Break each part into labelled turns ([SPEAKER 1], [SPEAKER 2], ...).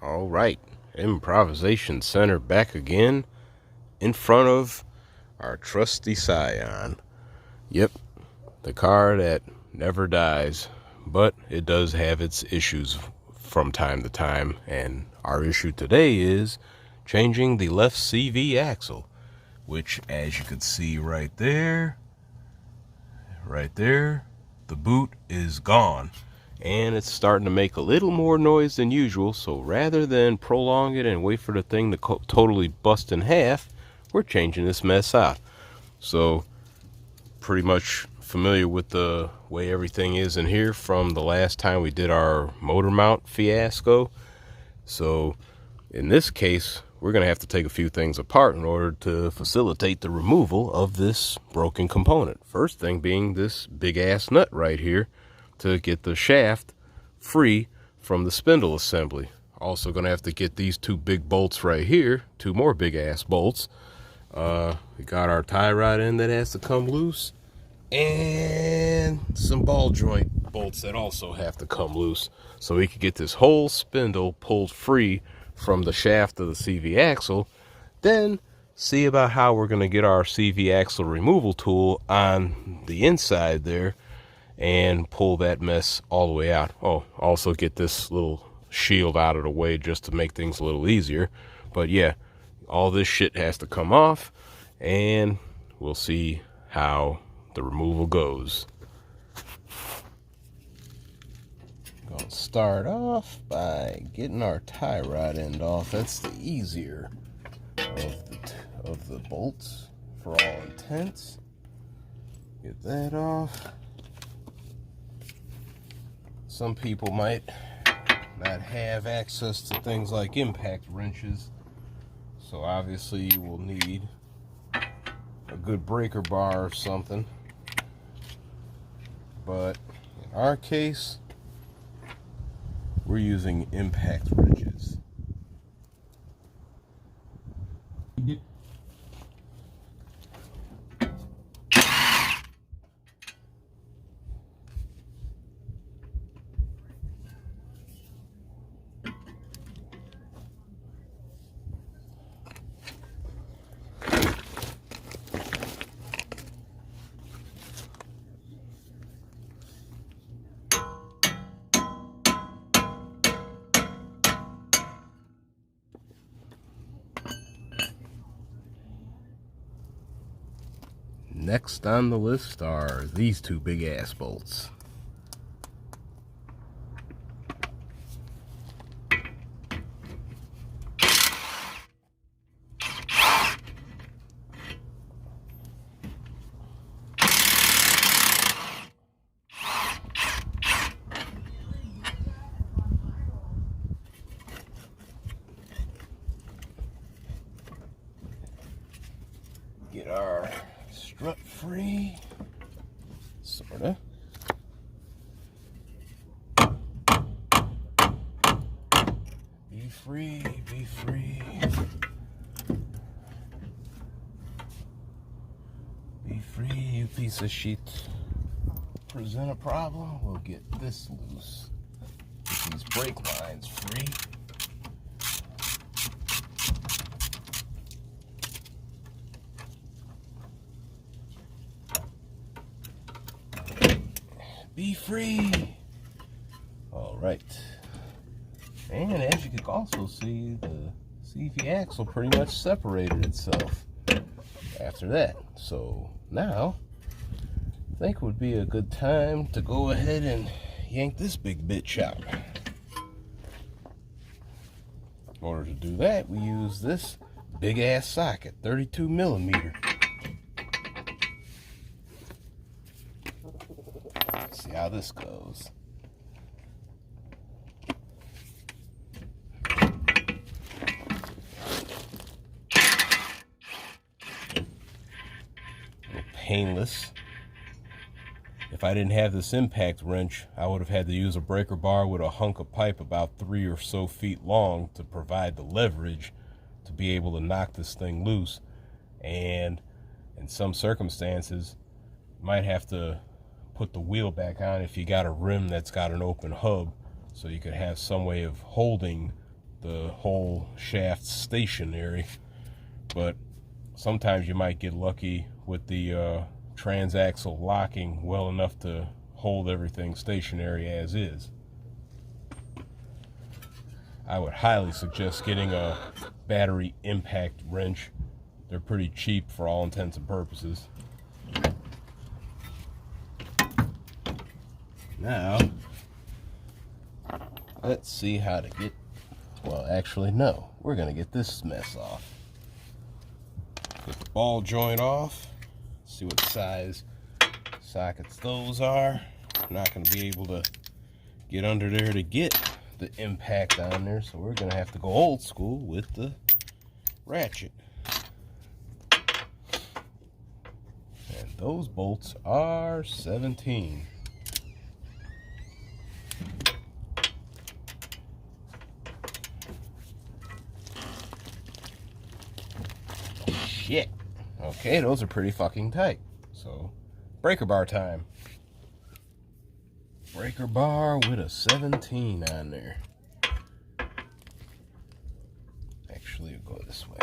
[SPEAKER 1] All right, Improvisation Center back again in front of our trusty Scion. Yep, the car that never dies, but it does have its issues from time to time, and our issue today is changing the left CV axle, which, as you can see right there, the boot is gone. And it's starting to make a little more noise than usual, so rather than prolong it and wait for the thing to totally bust in half, we're changing this mess out. So, pretty much familiar with the way everything is in here from the last time we did our motor mount fiasco. So, in this case, we're going to have to take a few things apart in order to facilitate the removal of this broken component. First thing being this big ass nut right here, to get the shaft free from the spindle assembly. Also gonna have to get these two big bolts right here, two more big ass bolts. We got our tie rod end that has to come loose, and some ball joint bolts that also have to come loose, so we can get this whole spindle pulled free from the shaft of the CV axle. Then see about how we're gonna get our CV axle removal tool on the inside there and pull that mess all the way out. Oh, also get this little shield out of the way just to make things a little easier. But yeah, all this shit has to come off, and we'll see how the removal goes. Gonna start off by getting our tie rod end off. That's the easier of the bolts for all intents. Get that off. Some people might not have access to things like impact wrenches, so obviously you will need a good breaker bar or something. But in our case, we're using impact wrenches. Next on the list are these two big ass bolts. Get our strut free, sorta. Be free, be free. Be free, you piece of shit. Present a problem, we'll get this loose. Get these brake lines free. Be free. All right. And as you can also see, the CV axle pretty much separated itself after that. So now, I think would be a good time to go ahead and yank this big bitch out. In order to do that, we use this big ass socket, 32 millimeter. See how this goes. A little painless. If I didn't have this impact wrench, I would have had to use a breaker bar with a hunk of pipe about 3 or so feet long to provide the leverage to be able to knock this thing loose. And in some circumstances, might have to put the wheel back on if you got a rim that's got an open hub, so you could have some way of holding the whole shaft stationary, but sometimes you might get lucky with the transaxle locking well enough to hold everything stationary as is. I would highly suggest getting a battery impact wrench. They're pretty cheap for all intents and purposes. Now, let's see how to get, well, actually, no. We're going to get this mess off. Get the ball joint off. See what size sockets those are. I'm not going to be able to get under there to get the impact on there, so we're going to have to go old school with the ratchet. And those bolts are 17. Shit. Okay, those are pretty fucking tight. So, breaker bar time. Breaker bar with a 17 on there. Actually, we'll go this way.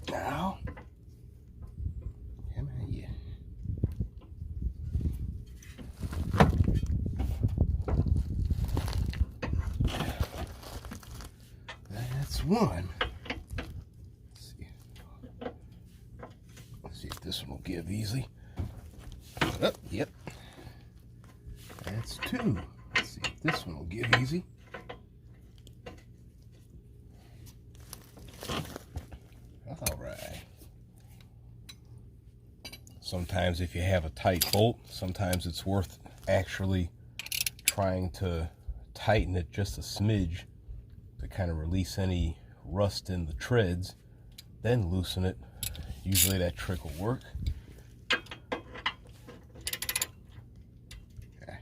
[SPEAKER 1] Now, come on, yeah. That's one. Let's see if this one will give easy. Oh, yep. That's two. Let's see if this one will give easy. All right. Sometimes if you have a tight bolt, sometimes it's worth actually trying to tighten it just a smidge to kind of release any rust in the treads, then loosen it. Usually that trick will work. Okay.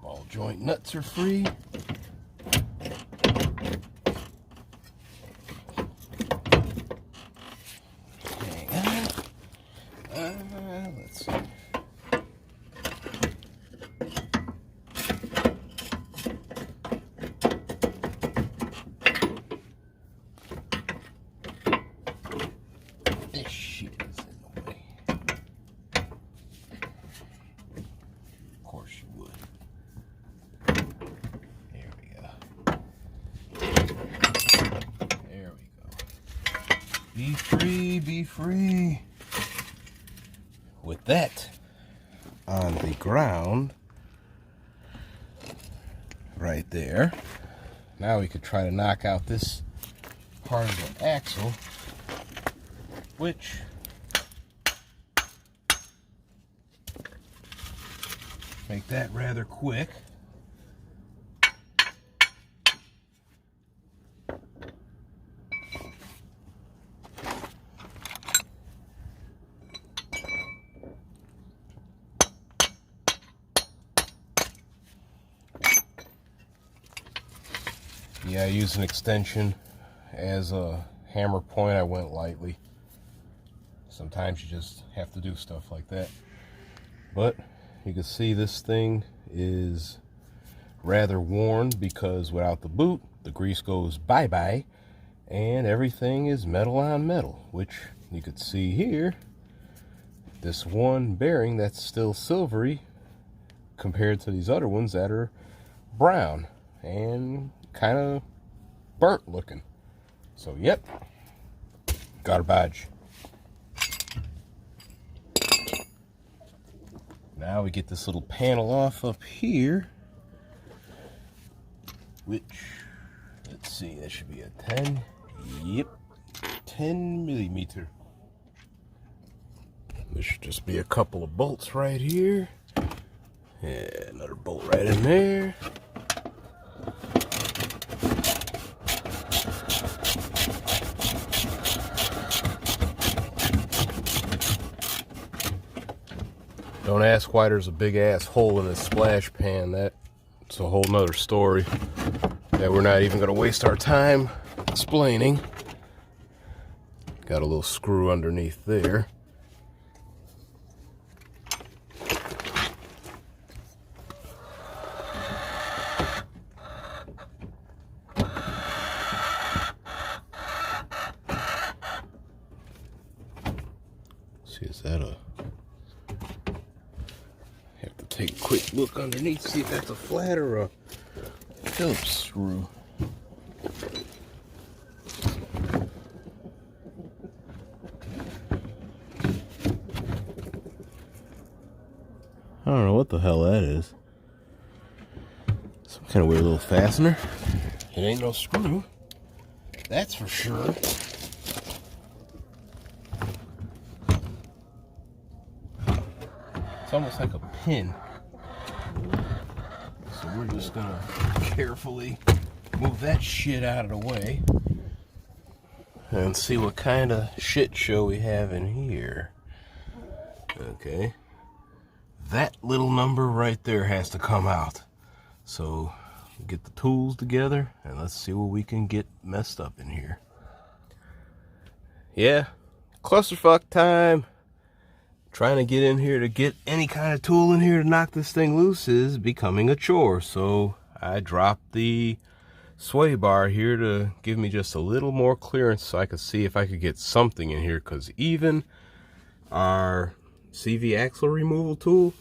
[SPEAKER 1] Ball joint nuts are free. Let's see. This shit is in the way. Of course you would. There we go. There we go. Be free, be free. With that on the ground right there, now we could try to knock out this part of the axle, which make that rather quick. Yeah, I use an extension as a hammer point. I went lightly. Sometimes you just have to do stuff like that. But you can see this thing is rather worn because without the boot, the grease goes bye-bye and everything is metal on metal, which you could see here. This one bearing that's still silvery compared to these other ones that are brown and kind of burnt looking. So yep, garbage. Now we get this little panel off up here, which, let's see, that should be a 10. Yep, 10 millimeter. There should just be a couple of bolts right here. And another bolt right in there. That's why there's a big ass hole in this splash pan. That's a whole nother story that we're not even going to waste our time explaining. Got a little screw underneath there. See, is that a... Have to take a quick look underneath, see if that's a flat or a Phillips screw. I don't know what the hell that is. Some kind of weird little fastener. It ain't no screw. That's for sure. It's almost like a pin. So we're just gonna carefully move that shit out of the way and see what kind of shit show we have in here. Okay. That little number right there has to come out. So get the tools together and let's see what we can get messed up in here. Yeah, clusterfuck time. Trying to get in here to get any kind of tool in here to knock this thing loose is becoming a chore. So I dropped the sway bar here to give me just a little more clearance so I could see if I could get something in here, because even our CV axle removal tool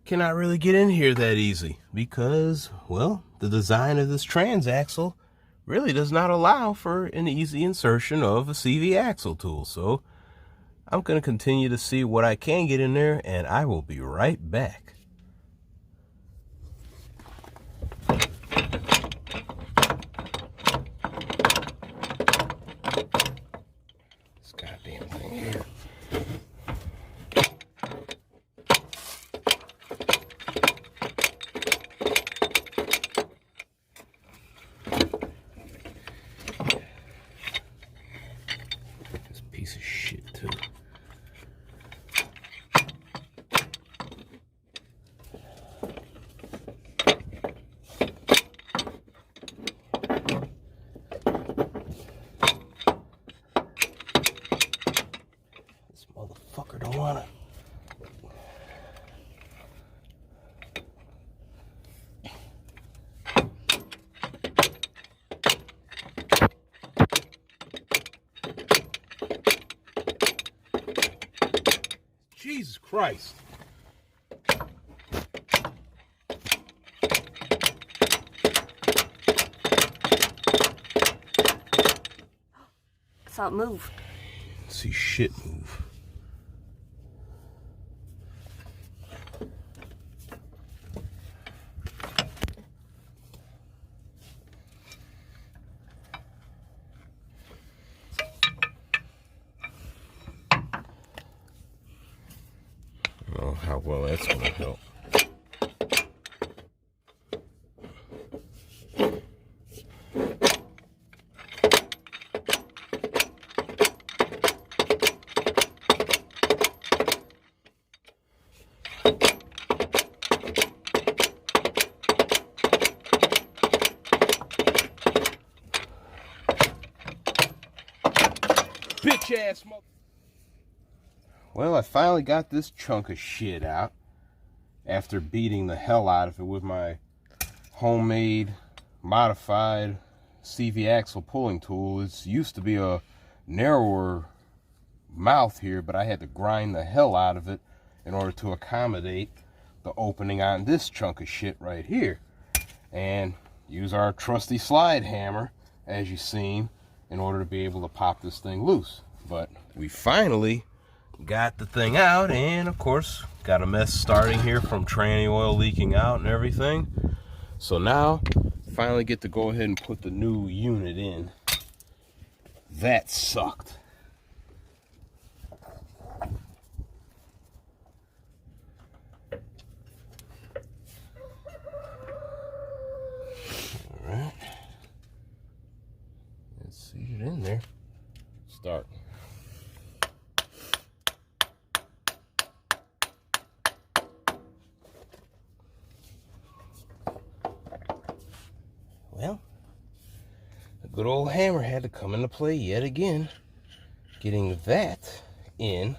[SPEAKER 1] cannot really get in here that easy because, well, the design of this transaxle really does not allow for an easy insertion of a CV axle tool. So I'm going to continue to see what I can get in there, and I will be right back. This goddamn thing here. This piece of shit too. Motherfucker don't want it. Jesus Christ.
[SPEAKER 2] I saw it move.
[SPEAKER 1] See shit move. Oh, how well that's going to help. Bitch ass mother. Well, I finally got this chunk of shit out after beating the hell out of it with my homemade, modified CV axle pulling tool. It used to be a narrower mouth here, but I had to grind the hell out of it in order to accommodate the opening on this chunk of shit right here. And use our trusty slide hammer, as you've seen, in order to be able to pop this thing loose. But we finally got the thing out, and of course got a mess starting here from tranny oil leaking out and everything. So now finally get to go ahead and put the new unit in. That sucked. Alright, let's see it in there. Start. Well, a good old hammer had to come into play yet again, getting that in.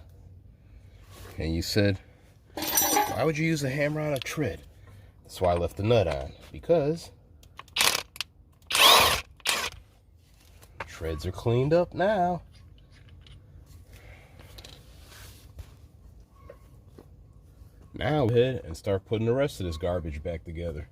[SPEAKER 1] And you said, why would you use a hammer on a tread? That's why I left the nut on, because treads are cleaned up now. Now go ahead and start putting the rest of this garbage back together.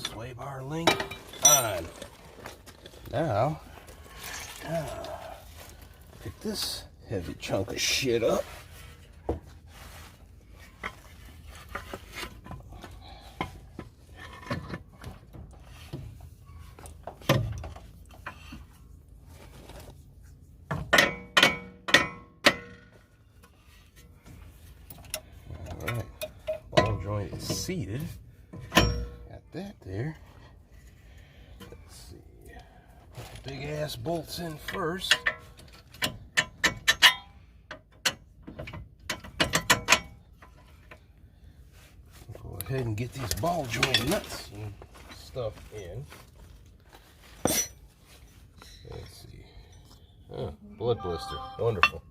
[SPEAKER 1] Sway bar link on. Now, pick this heavy chunk of shit up. Alright, ball joint is seated. Got that there. Let's see. Put the big ass bolts in first. Go ahead and get these ball joint nuts and stuff in. Let's see. Oh, blood blister. Wonderful.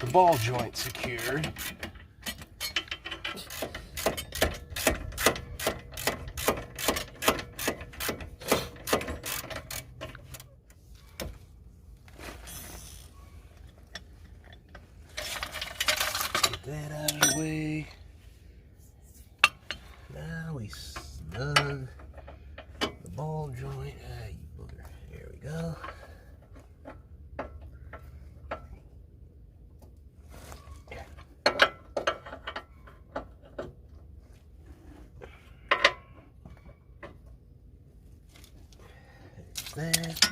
[SPEAKER 1] The ball joint secured. Get that out of the way. Now we snug the ball joint. Ah, you booger. There we go. That.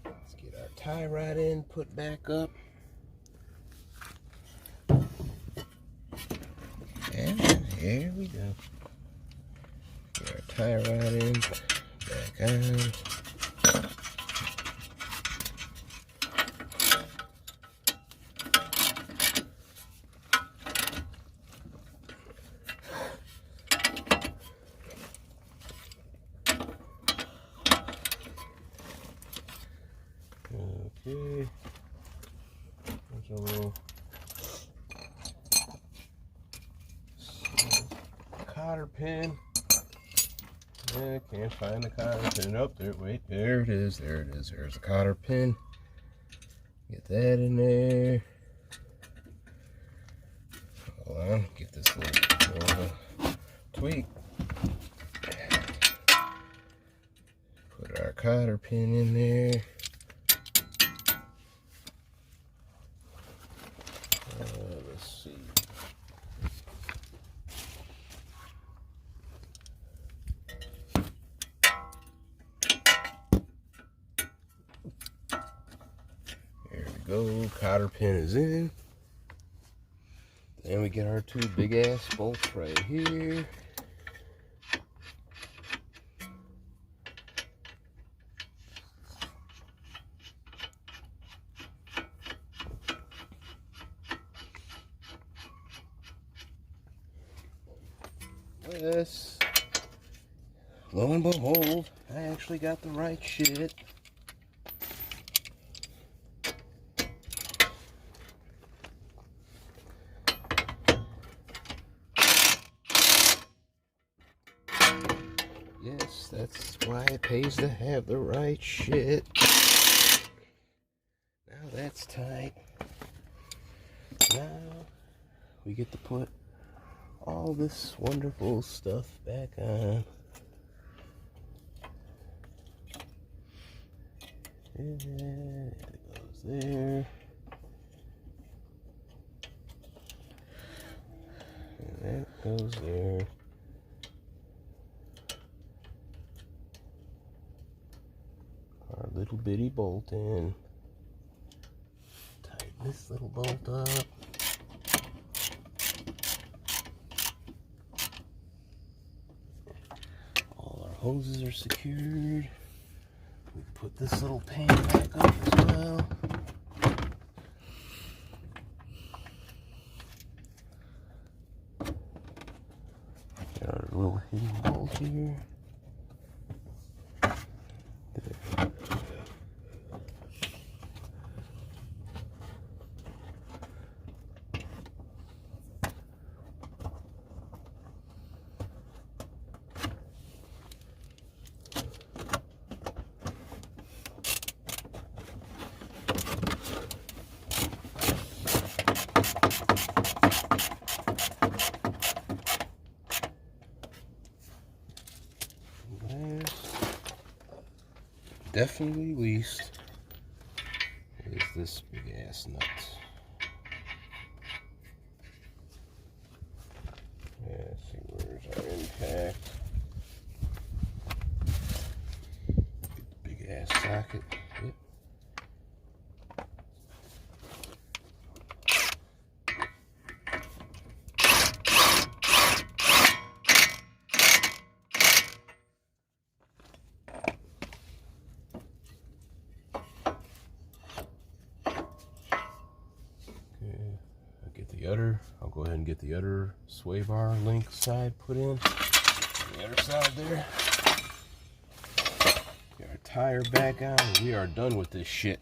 [SPEAKER 1] Let's get our tie rod in, put back up. And here we go. Get our tie rod in, back on. Okay, there's a little cotter pin. Yeah, can't find the cotter pin. Oh, there, wait, there it is, there it is. There's a cotter pin. Get that in there. Hold on, get this little tweak. Put our cotter pin in there. Let's see. go. Cotter pin is in. Then we get our two big ass bolts right here. This, lo and behold, I actually got the right shit. Yes, that's why it pays to have the right shit. Now that's tight. Now we get to put all this wonderful stuff back on. And it goes there. And that goes there. Our little bitty bolt in. Tighten this little bolt up. All our hoses are secured. We put this little pan back up as well. Got our little hidden bolt here. There. Definitely least is this big ass nut. Yeah, let's see, where's our impact? Get the big ass socket. Yep. I'll go ahead and get the other sway bar link side put in. The other side there. Get our tire back on, and we are done with this shit.